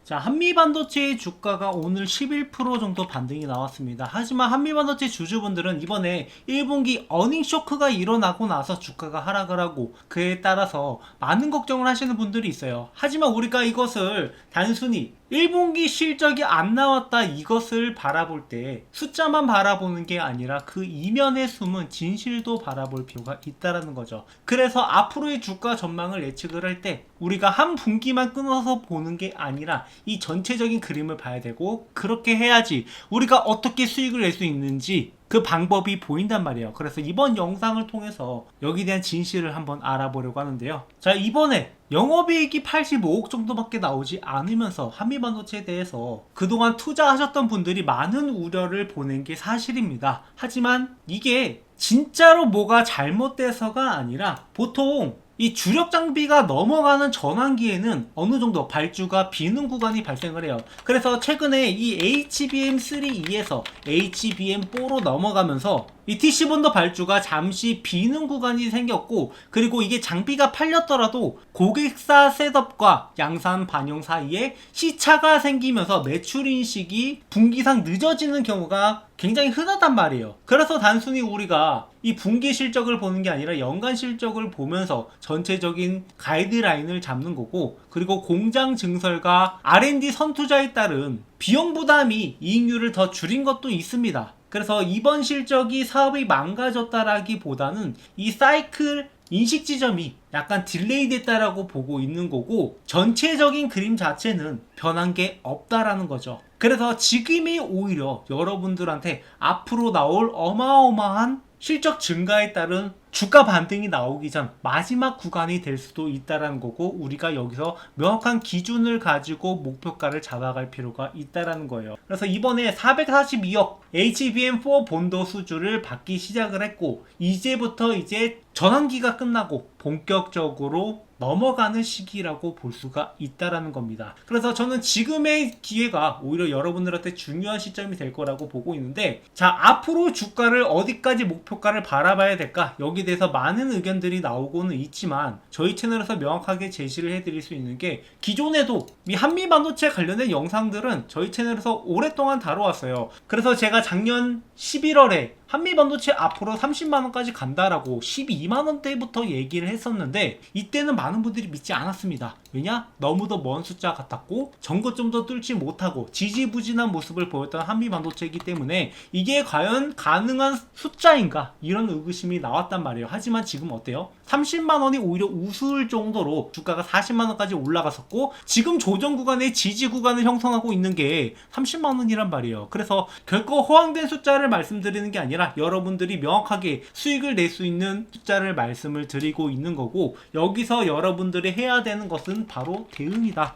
자, 한미반도체의 주가가 오늘 11% 정도 반등이 나왔습니다. 하지만 한미반도체 주주분들은 이번에 1분기 어닝 쇼크가 일어나고 나서 주가가 하락을 하고 그에 따라서 많은 걱정을 하시는 분들이 있어요. 하지만 우리가 이것을 단순히 1분기 실적이 안 나왔다 이것을 바라볼 때 숫자만 바라보는 게 아니라 그 이면에 숨은 진실도 바라볼 필요가 있다는 거죠. 그래서 앞으로의 주가 전망을 예측을 할 때 우리가 한 분기만 끊어서 보는 게 아니라 이 전체적인 그림을 봐야 되고, 그렇게 해야지 우리가 어떻게 수익을 낼 수 있는지 그 방법이 보인단 말이에요. 그래서 이번 영상을 통해서 여기에 대한 진실을 한번 알아보려고 하는데요. 자, 이번에 영업이익이 85억 정도밖에 나오지 않으면서 한미반도체에 대해서 그동안 투자하셨던 분들이 많은 우려를 보낸 게 사실입니다. 하지만 이게 진짜로 뭐가 잘못돼서가 아니라 보통 이 주력 장비가 넘어가는 전환기에는 어느 정도 발주가 비는 구간이 발생을 해요. 그래서 최근에 이 HBM3E에서 HBM4로 넘어가면서 이 TC본더 발주가 잠시 비는 구간이 생겼고, 그리고 이게 장비가 팔렸더라도 고객사 셋업과 양산 반영 사이에 시차가 생기면서 매출 인식이 분기상 늦어지는 경우가 굉장히 흔하단 말이에요. 그래서 단순히 우리가 이 분기 실적을 보는 게 아니라 연간 실적을 보면서 전체적인 가이드라인을 잡는 거고, 그리고 공장 증설과 R&D 선투자에 따른 비용 부담이 이익률을 더 줄인 것도 있습니다. 그래서 이번 실적이 사업이 망가졌다라기보다는 이 사이클 인식 지점이 약간 딜레이 됐다라고 보고 있는 거고, 전체적인 그림 자체는 변한 게 없다라는 거죠. 그래서 지금이 오히려 여러분들한테 앞으로 나올 어마어마한 실적 증가에 따른 주가 반등이 나오기 전 마지막 구간이 될 수도 있다라는 거고, 우리가 여기서 명확한 기준을 가지고 목표가를 잡아갈 필요가 있다라는 거예요. 그래서 이번에 442억 HBM4 본도 수주를 받기 시작을 했고, 이제부터 이제 전환기가 끝나고 본격적으로 넘어가는 시기라고 볼 수가 있다라는 겁니다. 그래서 저는 지금의 기회가 오히려 여러분들한테 중요한 시점이 될 거라고 보고 있는데, 자, 앞으로 주가를 어디까지 목표가를 바라봐야 될까? 여기에 대해서 많은 의견들이 나오고는 있지만 저희 채널에서 명확하게 제시를 해드릴 수 있는 게, 기존에도 이 한미반도체 관련된 영상들은 저희 채널에서 오랫동안 다뤄왔어요. 그래서 제가 작년 11월에 한미반도체 앞으로 30만원까지 간다라고 12만원대부터 얘기를 했었는데, 이때는 많은 분들이 믿지 않았습니다. 왜냐? 너무도 먼 숫자 같았고 전고점도 뚫지 못하고 지지부진한 모습을 보였던 한미반도체이기 때문에 이게 과연 가능한 숫자인가? 이런 의구심이 나왔단 말이에요. 하지만 지금 어때요? 30만원이 오히려 우스울 정도로 주가가 40만원까지 올라갔었고, 지금 조정 구간에 지지 구간을 형성하고 있는 게 30만원이란 말이에요. 그래서 결코 허황된 숫자를 말씀드리는 게 아니라 여러분들이 명확하게 수익을 낼 수 있는 숫자를 말씀을 드리고 있는 거고, 여기서 여러분들이 해야 되는 것은 바로 대응이다.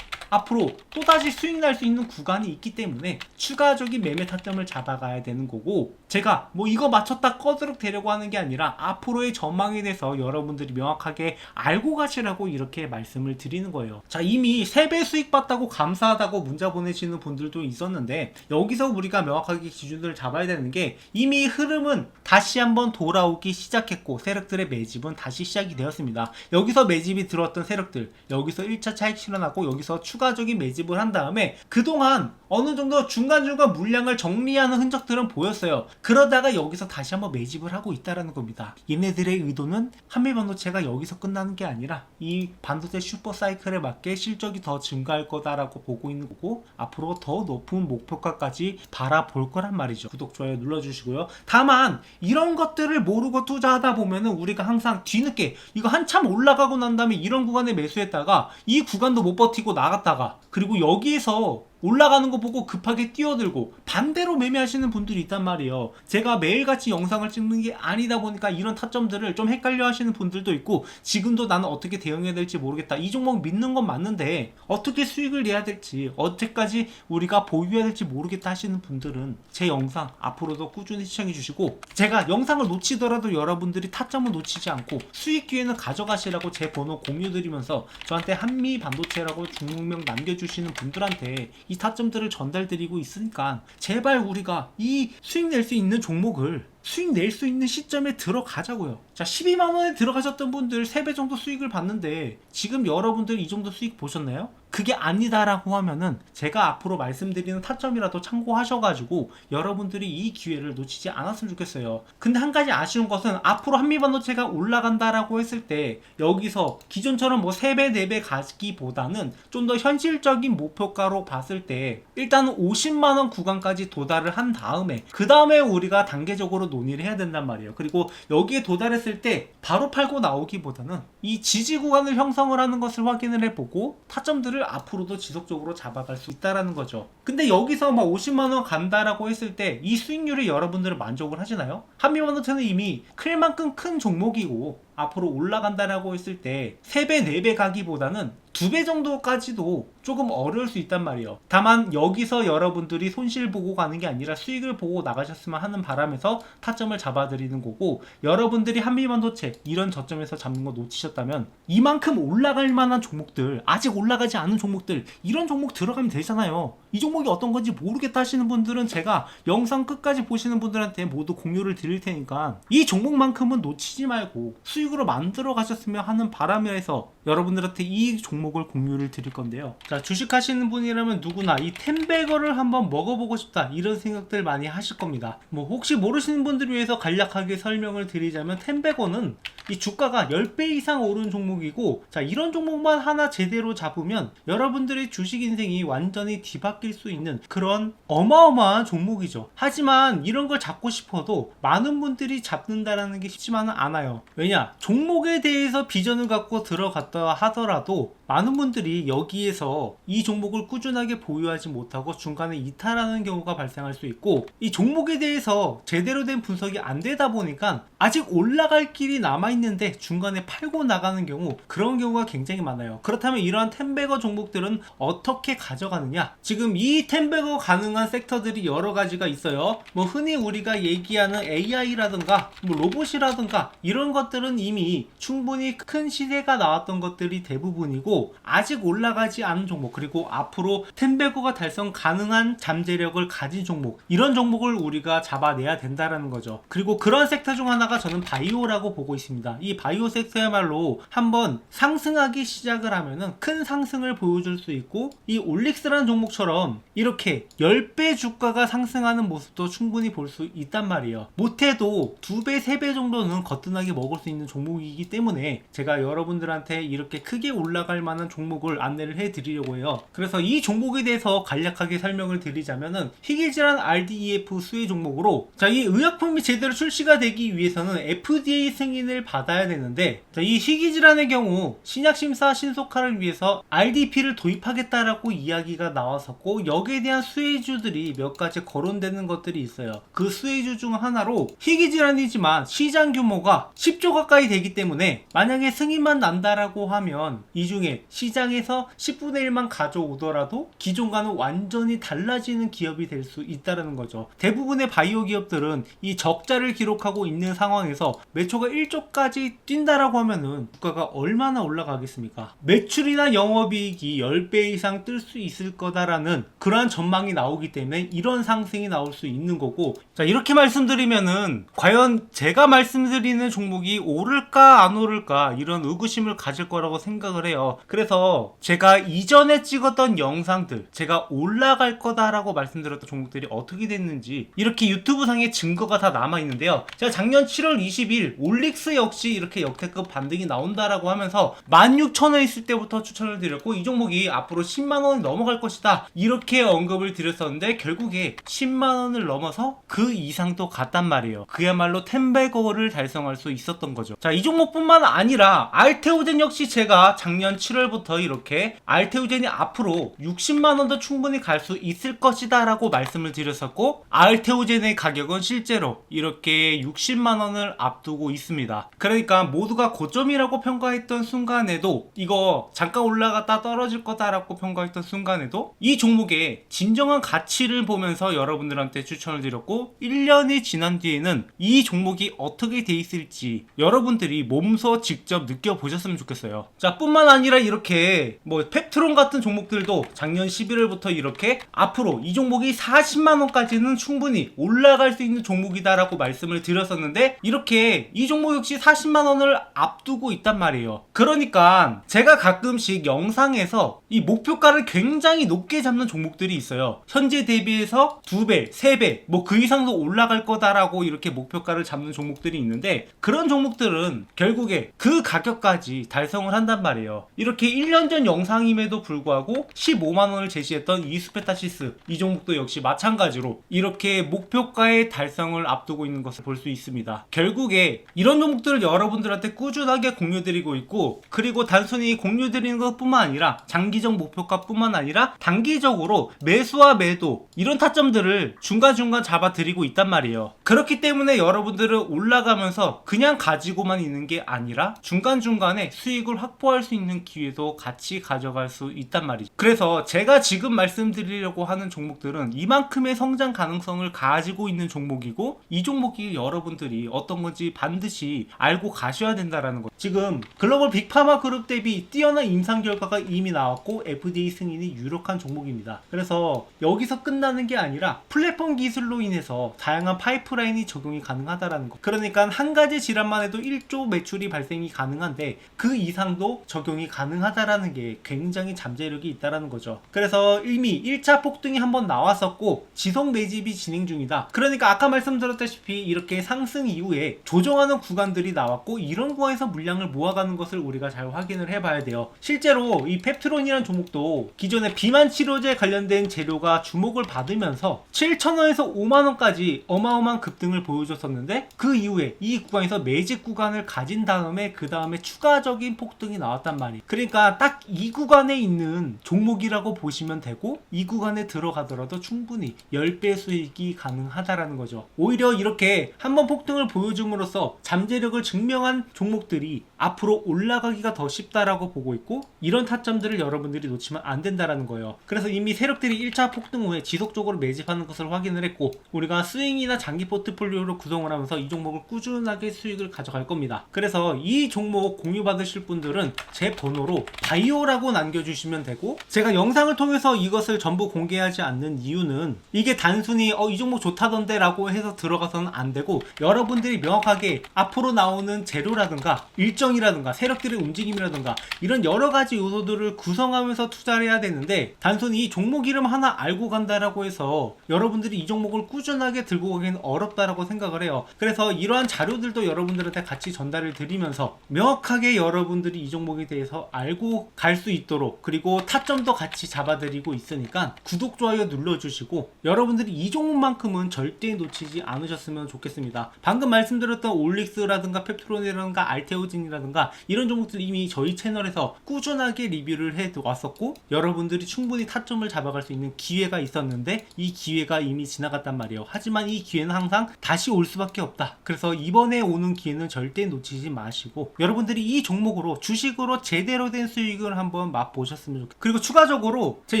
앞으로 또다시 수익 날 수 있는 구간이 있기 때문에 추가적인 매매 타점을 잡아가야 되는 거고, 제가 뭐 이거 맞췄다 꺼드럭 되려고 하는 게 아니라 앞으로의 전망에 대해서 여러분들이 명확하게 알고 가시라고 이렇게 말씀을 드리는 거예요. 자, 이미 3배 수익 봤다고 감사하다고 문자 보내시는 분들도 있었는데, 여기서 우리가 명확하게 기준을 잡아야 되는 게, 이미 흐름은 다시 한번 돌아오기 시작했고 세력들의 매집은 다시 시작이 되었습니다. 여기서 매집이 들어왔던 세력들, 여기서 1차 차익 실현하고 여기서 추가적인 매집을 한 다음에 그동안 어느 정도 중간중간 물량을 정리하는 흔적들은 보였어요. 그러다가 여기서 다시 한번 매집을 하고 있다는 겁니다. 얘네들의 의도는 한미반도체가 여기서 끝나는 게 아니라 이 반도체 슈퍼 사이클에 맞게 실적이 더 증가할 거다라고 보고 있는 거고, 앞으로 더 높은 목표가까지 바라볼 거란 말이죠. 구독, 좋아요 눌러주시고요. 다만 이런 것들을 모르고 투자하다 보면은 우리가 항상 뒤늦게 이거 한참 올라가고 난 다음에 이런 구간에 매수했다가 이 구간도 못 버티고 나갔다가, 그리고 여기에서 올라가는 거 보고 급하게 뛰어들고 반대로 매매하시는 분들이 있단 말이에요. 제가 매일같이 영상을 찍는 게 아니다 보니까 이런 타점들을 좀 헷갈려 하시는 분들도 있고, 지금도 나는 어떻게 대응해야 될지 모르겠다, 이 종목 믿는 건 맞는데 어떻게 수익을 내야 될지, 언제까지 우리가 보유해야 될지 모르겠다 하시는 분들은 제 영상 앞으로도 꾸준히 시청해 주시고, 제가 영상을 놓치더라도 여러분들이 타점을 놓치지 않고 수익 기회는 가져가시라고 제 번호 공유드리면서 저한테 한미반도체라고 중국명 남겨주시는 분들한테 이 타점들을 전달드리고 있으니까 제발 우리가 이 수익 낼 수 있는 종목을 수익 낼 수 있는 시점에 들어가자고요. 자, 12만원에 들어가셨던 분들 3배 정도 수익을 봤는데 지금 여러분들 이 정도 수익 보셨나요? 그게 아니다라고 하면은 제가 앞으로 말씀드리는 타점이라도 참고하셔가지고 여러분들이 이 기회를 놓치지 않았으면 좋겠어요. 근데 한 가지 아쉬운 것은 앞으로 한미반도체가 올라간다라고 했을 때 여기서 기존처럼 뭐 3배 4배 가기보다는 좀 더 현실적인 목표가로 봤을 때 일단 50만원 구간까지 도달을 한 다음에 그 다음에 우리가 단계적으로 논의를 해야 된단 말이에요. 그리고 여기에 도달했을 때 바로 팔고 나오기보다는 이 지지 구간을 형성을 하는 것을 확인을 해보고 타점들을 앞으로도 지속적으로 잡아갈 수 있다라는 거죠. 근데 여기서 막 50만원 간다라고 했을 때 이 수익률에 여러분들은 만족을 하시나요? 한미반도체는 이미 클 만큼 큰 종목이고 앞으로 올라간다라고 했을 때 3배 4배 가기보다는 2배 정도까지도 조금 어려울 수 있단 말이에요. 다만 여기서 여러분들이 손실 보고 가는 게 아니라 수익을 보고 나가셨으면 하는 바람에서 타점을 잡아드리는 거고, 여러분들이 한미반도체 이런 저점에서 잡는 거 놓치셨다면 이만큼 올라갈 만한 종목들, 아직 올라가지 않은 종목들, 이런 종목 들어가면 되잖아요. 이 종목이 어떤 건지 모르겠다 하시는 분들은 제가 영상 끝까지 보시는 분들한테 모두 공유를 드릴 테니까 이 종목만큼은 놓치지 말고 수익으로 만들어 가셨으면 하는 바람에서 여러분들한테 이 종목을 공유를 드릴 건데요. 자, 주식 하시는 분이라면 누구나 이 텐베거를 한번 먹어보고 싶다 이런 생각들 많이 하실 겁니다. 뭐 혹시 모르시는 분들을 위해서 간략하게 설명을 드리자면 텐베거는 이 주가가 10배 이상 오른 종목이고, 자, 이런 종목만 하나 제대로 잡으면 여러분들의 주식 인생이 완전히 뒤바뀔 수 있는 그런 어마어마한 종목이죠. 하지만 이런 걸 잡고 싶어도 많은 분들이 잡는다라는 게 쉽지만은 않아요. 왜냐? 종목에 대해서 비전을 갖고 들어갔다 하더라도 많은 분들이 여기에서 이 종목을 꾸준하게 보유하지 못하고 중간에 이탈하는 경우가 발생할 수 있고, 이 종목에 대해서 제대로 된 분석이 안 되다 보니까 아직 올라갈 길이 남아있는데 중간에 팔고 나가는 경우, 그런 경우가 굉장히 많아요. 그렇다면 이러한 텐베거 종목들은 어떻게 가져가느냐? 지금 이 텐베거 가능한 섹터들이 여러 가지가 있어요. 뭐 흔히 우리가 얘기하는 AI라든가 뭐 로봇이라든가 이런 것들은 이미 충분히 큰 시세가 나왔던 것들이 대부분이고, 아직 올라가지 않은 종목, 그리고 앞으로 텐베거가 달성 가능한 잠재력을 가진 종목, 이런 종목을 우리가 잡아내야 된다라는 거죠. 그리고 그런 섹터 중 하나가 저는 바이오라고 보고 있습니다. 이 바이오 섹터야말로 한번 상승하기 시작을 하면은 큰 상승을 보여줄 수 있고, 이 올릭스라는 종목처럼 이렇게 10배 주가가 상승하는 모습도 충분히 볼 수 있단 말이에요. 못해도 2배 3배 정도는 거뜬하게 먹을 수 있는 종목이기 때문에 제가 여러분들한테 이렇게 크게 올라갈 만한 종목을 안내를 해드리려고 해요. 그래서 이 종목에 대해서 간략하게 설명을 드리자면은 희귀질환 RDEF 수혜 종목으로, 자, 이 의약품이 제대로 출시가 되기 위해서는 FDA 승인을 받아야 되는데, 자, 이 희귀질환의 경우 신약심사 신속화를 위해서 RDP를 도입하겠다라고 이야기가 나왔었고, 여기에 대한 수혜주들이 몇 가지 거론되는 것들이 있어요. 그 수혜주 중 하나로 희귀질환이지만 시장 규모가 10조 가까이 되기 때문에 만약에 승인만 난다라고 하면 이 중에 시장에서 10분의 1만 가져오더라도 기존과는 완전히 달라지는 기업이 될 수 있다는 거죠. 대부분의 바이오 기업들은 이 적자를 기록하고 있는 상황에서 매초가 1조까지 뛴다라고 하면은 주가가 얼마나 올라가겠습니까? 매출이나 영업이익이 10배 이상 뜰 수 있을 거다라는 그러한 전망이 나오기 때문에 이런 상승이 나올 수 있는 거고, 자, 이렇게 말씀드리면은 과연 제가 말씀드리는 종목이 오를까 안 오를까 이런 의구심을 가질 거라고 생각을 해요. 그래서 제가 이전에 찍었던 영상들, 제가 올라갈 거다라고 말씀드렸던 종목들이 어떻게 됐는지 이렇게 유튜브 상에 증거가 다 남아있는데요. 제가 작년 7월 20일 올릭스 역시 이렇게 역대급 반등이 나온다라고 하면서 16,000원 있을 때부터 추천을 드렸고, 이 종목이 앞으로 10만원이 넘어갈 것이다 이렇게 언급을 드렸었는데 결국에 10만원을 넘어서 그 이상도 갔단 말이에요. 그야말로 텐베거를 달성할 수 있었던 거죠. 자, 이 종목뿐만 아니라 알테오젠 역시 제가 작년 7월부터 이렇게 알테오젠이 앞으로 60만원도 충분히 갈 수 있을 것이다 라고 말씀을 드렸었고, 알테오젠의 가격은 실제로 이렇게 60만원을 앞두고 있습니다. 그러니까 모두가 고점이라고 평가했던 순간에도, 이거 잠깐 올라갔다 떨어질 거다라고 평가했던 순간에도 이 종목 종목의 진정한 가치를 보면서 여러분들한테 추천을 드렸고 1년이 지난 뒤에는 이 종목이 어떻게 돼 있을지 여러분들이 몸소 직접 느껴보셨으면 좋겠어요. 자, 뿐만 아니라 이렇게 뭐 펩트론 같은 종목들도 작년 11월부터 이렇게 앞으로 이 종목이 40만원까지는 충분히 올라갈 수 있는 종목이다 라고 말씀을 드렸었는데 이렇게 이 종목 역시 40만원을 앞두고 있단 말이에요. 그러니까 제가 가끔씩 영상에서 이 목표가를 굉장히 높게 잡는 종목들이 있어요. 현재 대비해서 2배, 3배, 뭐 그 이상도 올라갈 거다라고 이렇게 목표가를 잡는 종목들이 있는데 그런 종목들은 결국에 그 가격까지 달성을 한단 말이에요. 이렇게 1년 전 영상임에도 불구하고 15만원을 제시했던 이수페타시스 이 종목도 역시 마찬가지로 이렇게 목표가의 달성을 앞두고 있는 것을 볼 수 있습니다. 결국에 이런 종목들을 여러분들한테 꾸준하게 공유드리고 있고 그리고 단순히 공유드리는 것뿐만 아니라 장기적 목표가뿐만 아니라 단기적으로 매수와 매도 이런 타점들을 중간중간 잡아드리고 있단 말이에요. 그렇기 때문에 여러분들은 올라가면서 그냥 가지고만 있는 게 아니라 중간중간에 수익을 확보할 수 있는 기회도 같이 가져갈 수 있단 말이죠. 그래서 제가 지금 말씀드리려고 하는 종목들은 이만큼의 성장 가능성을 가지고 있는 종목이고 이 종목이 여러분들이 어떤 건지 반드시 알고 가셔야 된다라는 거. 지금 글로벌 빅파마 그룹 대비 뛰어난 임상 결과가 이미 나왔고 FDA 승인이 유력한 종목입니다. 그래서 여기서 끝나는 게 아니라 플랫폼 기술로 인해서 다양한 파이프라인이 적용이 가능하다라는 거. 그러니까 한 가지 질환만 해도 1조 매출이 발생이 가능한데 그 이상도 적용이 가능하다라는 게 굉장히 잠재력이 있다라는 거죠. 그래서 이미 1차 폭등이 한번 나왔었고 지속 매집이 진행 중이다. 그러니까 아까 말씀드렸다시피 이렇게 상승 이후에 조정하는 구간들이 나왔고 이런 구간에서 물량을 모아가는 것을 우리가 잘 확인을 해봐야 돼요. 실제로 이 펩트론이라는 종목도 기존에 비만 치료제 관련된 재료가 주목을 받으면서 7,000원에서 5만원까지 어마어마한 급등을 보여줬었는데 그 이후에 이 구간에서 매집 구간을 가진 다음에 그 다음에 추가적인 폭등이 나왔단 말이에요. 그러니까 딱 이 구간에 있는 종목이라고 보시면 되고 이 구간에 들어가더라도 충분히 10배 수익이 가능하다라는 거죠. 오히려 이렇게 한번 폭등을 보여줌으로써 잠재력을 증명한 종목들이 앞으로 올라가기가 더 쉽다라고 보고 있고 이런 타점들을 여러분들이 놓치면 안 된다라는 거예요. 그래서 이미 세력들이 1차 폭등 후에 지속적으로 매집하는 것을 확인을 했고 우리가 스윙이나 장기 포트폴리오를 구성을 하면서 이 종목을 꾸준하게 수익을 가져갈 겁니다. 그래서 이 종목 공유 받으실 분들은 제 번호로 바이오라고 남겨주시면 되고 제가 영상을 통해서 이것을 전부 공개하지 않는 이유는 이게 단순히 이 종목 좋다던데 라고 해서 들어가서는 안 되고 여러분들이 명확하게 앞으로 나오는 재료라든가 일정이라든가 세력들의 움직임이라든가 이런 여러가지 요소들을 구성하면서 투자를 해야 되는데 단순히 이 종목 이름 하나 알고 간다라고 해서 여러분들이 이 종목을 꾸준하게 들고 가기는 어렵다라고 생각을 해요. 그래서 이러한 자료들도 여러분들한테 같이 전달을 드리면서 명확하게 여러분들이 이 종목에 대해서 알고 갈 수 있도록 그리고 타점도 같이 잡아드리고 있으니까 구독, 좋아요 눌러주시고 여러분들이 이 종목만큼은 절대 놓치지 않으셨으면 좋겠습니다. 방금 말씀드렸던 올릭스라든가 펩트론이라든가 알테오진이라든가 이런 종목들 이미 저희 채널에서 꾸준하게 리뷰를 해 왔었고 여러분들이 충분히 타점을 잡아갈 수 있는 기회가 있었는데 이 기회가 이미 지나갔단 말이에요. 하지만 이 기회는 항상 다시 올 수밖에 없다. 그래서 이번에 오는 기회는 절대 놓치지 마시고 여러분들이 이 종목으로 주식으로 제대로 된 수익을 한번 맛보셨으면 좋겠어요. 그리고 추가적으로 제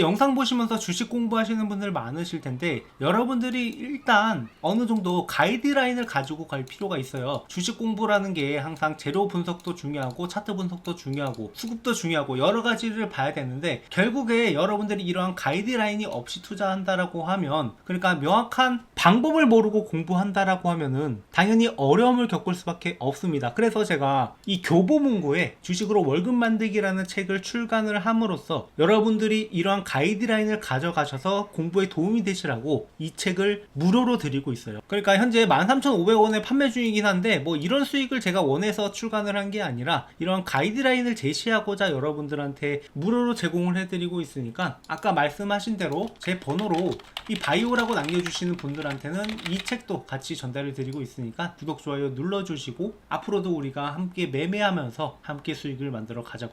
영상 보시면서 주식 공부하시는 분들 많으실 텐데 여러분들이 일단 어느 정도 가이드라인을 가지고 갈 필요가 있어요. 주식 공부라는 게 항상 재료 분석도 중요하고 차트 분석도 중요하고 수급도 중요하고 여러 가지를 봐야 되는데 결국에 여러분들이 이러한 가이드라인이 없이 투자한다라고 하면 그러니까 명확한 방법을 모르고 공부한다라고 하면은 당연히 어려움을 겪을 수밖에 없습니다. 그래서 제가 이 교보문고에 주식으로 월급 만들기라는 책을 출간을 함으로써 여러분들이 이러한 가이드라인을 가져가셔서 공부에 도움이 되시라고 이 책을 무료로 드리고 있어요. 그러니까 현재 13,500원에 판매 중이긴 한데 뭐 이런 수익을 제가 원해서 출간을 한 게 아니라 이런 가이드라인을 제시하고자 여러분들한테 무료로 제공을 해드리고 있으니까 아까 말씀하신 대로 제 번호로 이 바이오라고 남겨주시는 분들한테는 이 책도 같이 전달을 드리고 있으니까 구독, 좋아요 눌러주시고 앞으로도 우리가 함께 매매하면서 함께 수익을 만들어 가자고.